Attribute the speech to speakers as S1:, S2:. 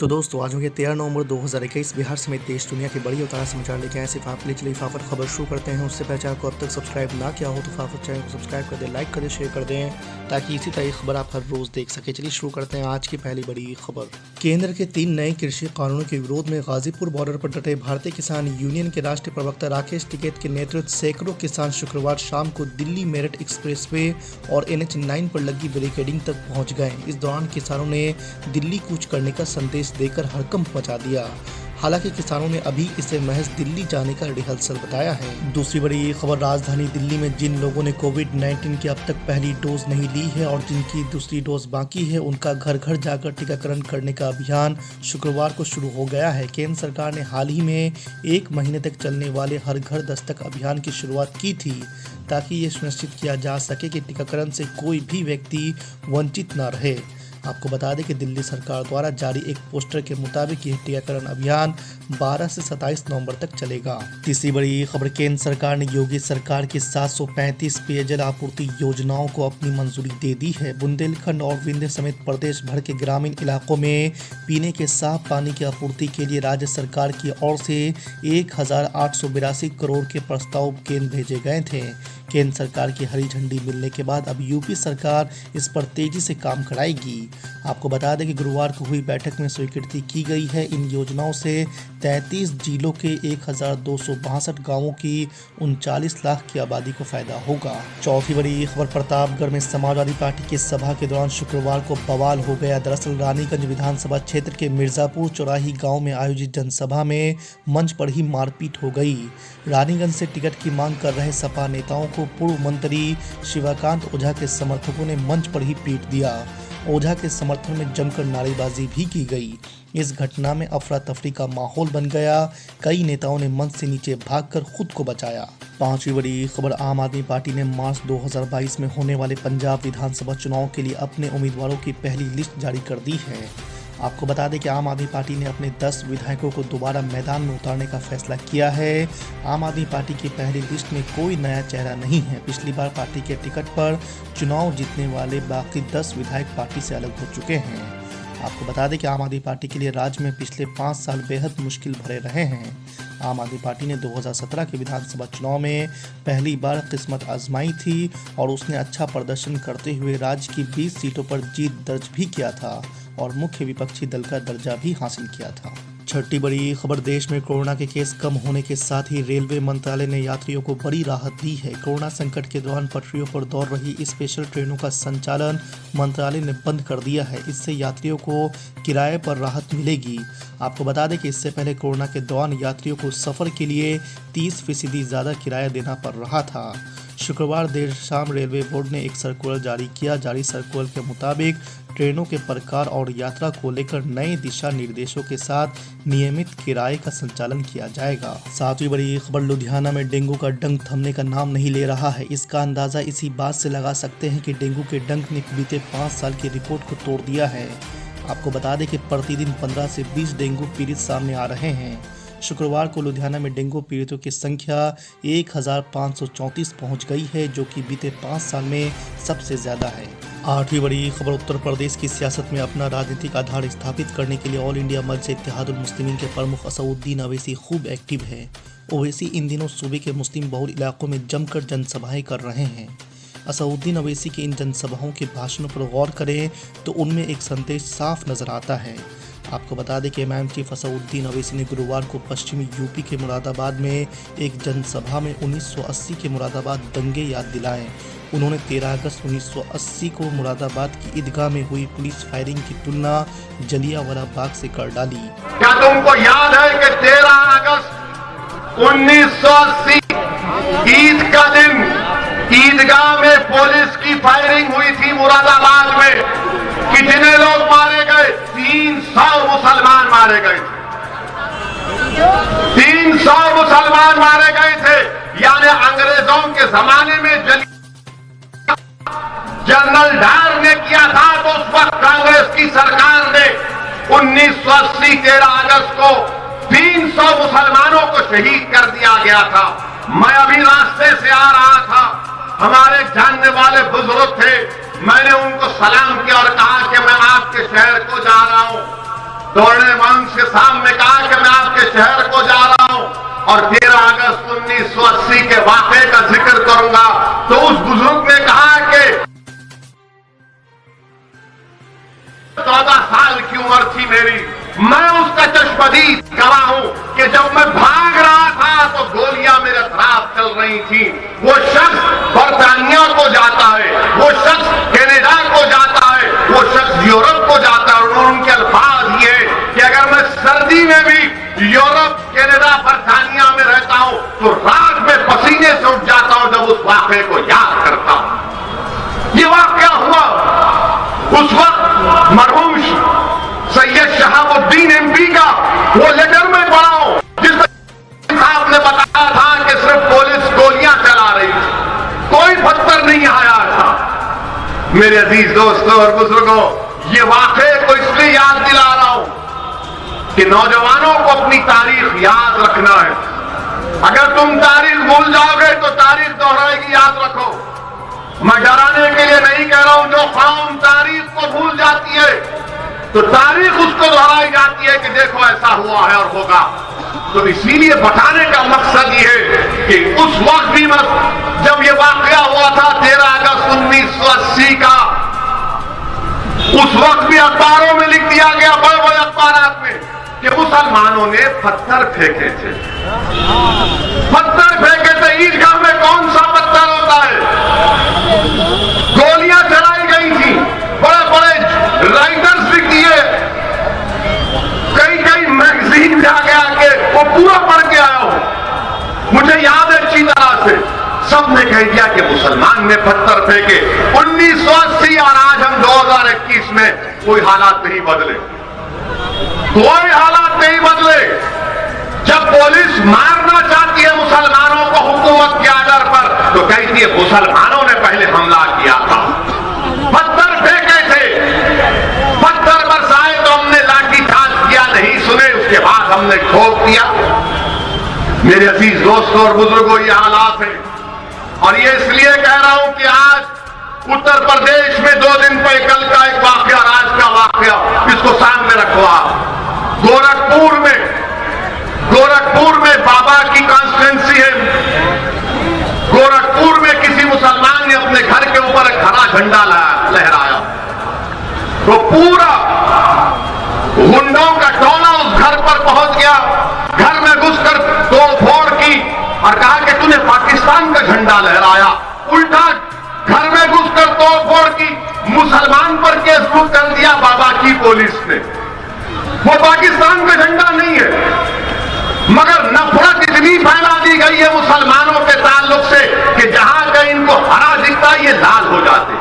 S1: तो दोस्तों आज हो गया 13 नवंबर 2021। बिहार समेत देश दुनिया के बड़ी और ताज़ा समाचार लेके आए सिर्फ आपके लिए। चलिए फाफर खबर शुरू करते हैं। उससे पहले को अब तक सब्सक्राइब ना किया हो तो फाफर चैनल को सब्सक्राइब कर दें, लाइक कर दें, शेयर कर दें ताकि इसी तरह खबर आप हर रोज देख सके। चलिए शुरू करते हैं आज की पहली बड़ी खबर। केंद्र के 3 नए कृषि कानूनों के विरोध में गाजीपुर बॉर्डर पर डटे भारतीय किसान यूनियन के राष्ट्रीय प्रवक्ता राकेश टिकैत के नेतृत्व सैकड़ों किसान शुक्रवार शाम को दिल्ली मेरठ एक्सप्रेसवे और NH9 पर लगी बैरिकेडिंग तक पहुंच गए। इस दौरान किसानों ने दिल्ली कूच करने का संदेश देकर हड़कंप मचा दिया। हालांकि किसानों ने अभी इसे महज दिल्ली जाने का रिहर्सल बताया है। दूसरी बड़ी खबर, राजधानी दिल्ली में जिन लोगों ने कोविड-19 की अब तक पहली डोज नहीं ली है और जिनकी दूसरी डोज बाकी है, उनका घर घर जाकर टीकाकरण करने का अभियान शुक्रवार को शुरू हो गया है। केंद्र सरकार ने हाल ही में 1 महीने तक चलने वाले हर घर दस्तक अभियान की शुरुआत की थी ताकि ये सुनिश्चित किया जा सके कि टीकाकरण से कोई भी व्यक्ति वंचित न रहे। आपको बता दें कि दिल्ली सरकार द्वारा जारी एक पोस्टर के मुताबिक यह टीकाकरण अभियान 12 से 27 नवंबर तक चलेगा। तीसरी बड़ी खबर, केंद्र सरकार ने योगी सरकार की 735 पेयजल आपूर्ति योजनाओं को अपनी मंजूरी दे दी है। बुंदेलखंड और विंध्य समेत प्रदेश भर के ग्रामीण इलाकों में पीने के साफ पानी की आपूर्ति के लिए राज्य सरकार की ओर से 1882 करोड़ के प्रस्ताव केंद्र भेजे गए थे। केंद्र सरकार की हरी झंडी मिलने के बाद अब यूपी सरकार इस पर तेजी से काम कराएगी। आपको बता दें कि गुरुवार को हुई बैठक में स्वीकृति की गई है। इन योजनाओं से 33 जिलों के 1262 गांवों की 39 लाख की आबादी को फायदा होगा। चौथी बड़ी खबर, प्रतापगढ़ में समाजवादी पार्टी की सभा के दौरान शुक्रवार को बवाल हो गया। दरअसल रानीगंज विधानसभा क्षेत्र के मिर्जापुर चौराही गाँव में आयोजित जनसभा में मंच पर ही मारपीट हो गई। रानीगंज से टिकट की मांग कर रहे सपा नेताओं को पूर्व मंत्री शिवाकांत ओझा के समर्थकों ने मंच पर ही पीट दिया। ओझा के समर्थन में जमकर नारेबाजी भी की गई। इस घटना में अफरा तफरी का माहौल बन गया। कई नेताओं ने मंच से नीचे भागकर खुद को बचाया। पांचवी बड़ी खबर, आम आदमी पार्टी ने मार्च 2022 में होने वाले पंजाब विधानसभा चुनाव के लिए अपने उम्मीदवारों की पहली लिस्ट जारी कर दी है। आपको बता दें कि आम आदमी पार्टी ने अपने 10 विधायकों को दोबारा मैदान में उतारने का फैसला किया है। आम आदमी पार्टी की पहली लिस्ट में कोई नया चेहरा नहीं है। पिछली बार पार्टी के टिकट पर चुनाव जीतने वाले बाकी 10 विधायक पार्टी से अलग हो चुके हैं। आपको बता दें कि आम आदमी पार्टी के लिए राज्य में पिछले 5 साल बेहद मुश्किल भरे रहे हैं। आम आदमी पार्टी ने 2017 के विधानसभा चुनाव में पहली बार किस्मत आजमाई थी और उसने अच्छा प्रदर्शन करते हुए राज्य की 20 सीटों पर जीत दर्ज भी किया था और मुख्य विपक्षी दल का दर्जा भी हासिल किया था। छठी बड़ी खबर, देश में कोरोना के केस कम होने के साथ ही रेलवे मंत्रालय ने यात्रियों को बड़ी राहत दी है। कोरोना संकट के दौरान पटरियों पर दौड़ रही स्पेशल ट्रेनों का संचालन मंत्रालय ने बंद कर दिया है। इससे यात्रियों को किराए पर राहत मिलेगी। आपको बता दें कि इससे पहले कोरोना के दौरान यात्रियों को सफर के लिए 30% ज़्यादा किराया देना पड़ रहा था। शुक्रवार देर शाम रेलवे बोर्ड ने एक सर्कुलर जारी किया। जारी सर्कुलर के मुताबिक ट्रेनों के प्रकार और यात्रा को लेकर नए दिशा निर्देशों के साथ नियमित किराए का संचालन किया जाएगा। सातवीं बड़ी खबर, लुधियाना में डेंगू का डंक थमने का नाम नहीं ले रहा है। इसका अंदाजा इसी बात से लगा सकते हैं कि डेंगू के डंक ने बीते 5 साल की रिपोर्ट को तोड़ दिया है। आपको बता दें कि प्रतिदिन 15 से 20 डेंगू पीड़ित सामने आ रहे हैं। शुक्रवार को लुधियाना में डेंगू पीड़ितों की संख्या 1534 पहुंच गई है, जो कि बीते 5 साल में सबसे ज्यादा है। आठवीं बड़ी खबर, उत्तर प्रदेश की सियासत में अपना राजनीतिक आधार स्थापित करने के लिए ऑल इंडिया मजलिस इत्तेहादुल मुस्लिमीन के प्रमुख असउद्दीन अवैसी खूब एक्टिव है। ओवैसी इन दिनों सूबे के मुस्लिम बहुल इलाकों में जमकर जनसभाएं कर रहे हैं। असउद्दीन अवैसी के इन जनसभाओं के भाषणों पर गौर करें तो उनमें एक संदेश साफ नजर आता है। आपको बता दें कि इमाम चीफ असउद्दीन अवैसी ने गुरुवार को पश्चिमी यूपी के मुरादाबाद में एक जनसभा में 1980 के मुरादाबाद दंगे याद दिलाए। उन्होंने 13 अगस्त 1980 को मुरादाबाद की ईदगाह में हुई पुलिस फायरिंग की तुलना जलियांवाला बाग से कर डाली।
S2: क्या तुमको याद है कि 13 अगस्त 1980 ईद का दिन ईदगाह में पुलिस की फायरिंग हुई थी मुरादाबाद में? कितने लोग मारे गए? 300 मुसलमान मारे गए थे। 300 मुसलमान मारे गए थे। यानी अंग्रेजों के जमाने में जनरल डायर ने किया था, तो उस वक्त कांग्रेस की सरकार ने 1980 13 अगस्त को 300 मुसलमानों को शहीद कर दिया गया था। मैं अभी रास्ते से आ रहा था, हमारे जानने वाले बुजुर्ग थे, मैंने उनको सलाम किया और कहा कि मैं आपके शहर को जा रहा हूं। तोड़ने मंच के सामने कहा कि मैं आपके शहर को जा रहा हूं और 13 अगस्त 1980 के वाक़े का जिक्र करूंगा, तो उस बुजुर्ग ने कहा कि 14 साल की उम्र थी मेरी, मैं उसका चश्मदीद गवाह हूं कि जब मैं भाग रहा था तो गोलियां मेरे खिलाफ चल रही थी। वो शख्स बरतानिया को जाता है, वो शख्स कनाडा को जाता है, वो शख्स यूरोप को जाता है, और उनके अल्फाज ये कि अगर मैं सर्दी में भी यूरोप, कनाडा, बरतानिया में रहता हूं तो रात में पसीने से उठ जाता हूं जब उस वाक़े को याद करता हूं। ये वाक़या हुआ उस वक्त मरहूम सैयद शहाबुद्दीन एमपी का वो लेटर में पढ़ा हूं जिसमें साहब ने बताया था कि सिर्फ पुलिस गोलियां चला रही थी, कोई पत्थर नहीं आया था। मेरे अजीज दोस्तों और बुजुर्गों, ये वाक़े को इसलिए याद दिला रहा हूं कि नौजवानों को अपनी तारीख याद रखना है। अगर तुम तारीख भूल जाओगे तो तारीख दोहराएगी, याद रखो। मैं डराने के लिए नहीं कह रहा हूं, जो कौम तारीख को भूल जाती है तो तारीख उसको दोहराई जाती है कि देखो ऐसा हुआ है और होगा। तो इसीलिए बताने का मकसद ये है कि उस वक्त भी जब ये वाकया हुआ था 13 अगस्त 1980 का, उस वक्त भी अखबारों में लिख दिया गया, बड़े बड़े अखबारात में, कि मुसलमानों ने पत्थर फेंके थे। पत्थर फेंके थे, ईदगाह में कौन सा पत्थर होता है? गोलियां चलाई गई थी, बड़े बड़े राइटर्स लिख दिए, कई मैगजीन में आगे आके वो पूरा पढ़ के आया हूं, मुझे याद है अच्छी तरह से। सबने कह दिया कि मुसलमान ने पत्थर फेंके। 1980 और आज हम 2021 में कोई हालात नहीं बदले, कोई हालात नहीं बदले। जब पुलिस मारना चाहती है मुसलमानों को हुकूमत के आधार पर, तो कहती है मुसलमानों ने पहले हमला किया था, पत्थर फेंके थे, पत्थर बरसाए तो हमने लाठीचार्ज किया, नहीं सुने उसके बाद हमने ठोक दिया। मेरे अजीज दोस्तों और बुजुर्गों, ये हालात है। और ये इसलिए कह रहा हूं कि आज उत्तर प्रदेश में 2 दिन पहले कल का एक वाकया, आज का वाकया, इसको सामने रखो आप। गोरखपुर में बाबा की कॉन्स्टिट्यूंसी है, गोरखपुर में किसी मुसलमान ने अपने घर के ऊपर एक हरा झंडा लहराया, तो पूरा गुंडों का टोला उस घर पर पहुंच गया, घर में घुसकर तोड़फोड़ की और कहा कि तूने पाकिस्तान का झंडा लहराया। उल्टा घर में घुसकर तोड़फोड़ की, मुसलमान पर केस बुक कर दिया बाबा की पुलिस ने। वो पाकिस्तान का झंडा नहीं है, मगर नफरत इतनी फैला दी गई है मुसलमानों के ताल्लुक से कि जहां कहीं इनको हरा दिखता है ये लाल हो जाते।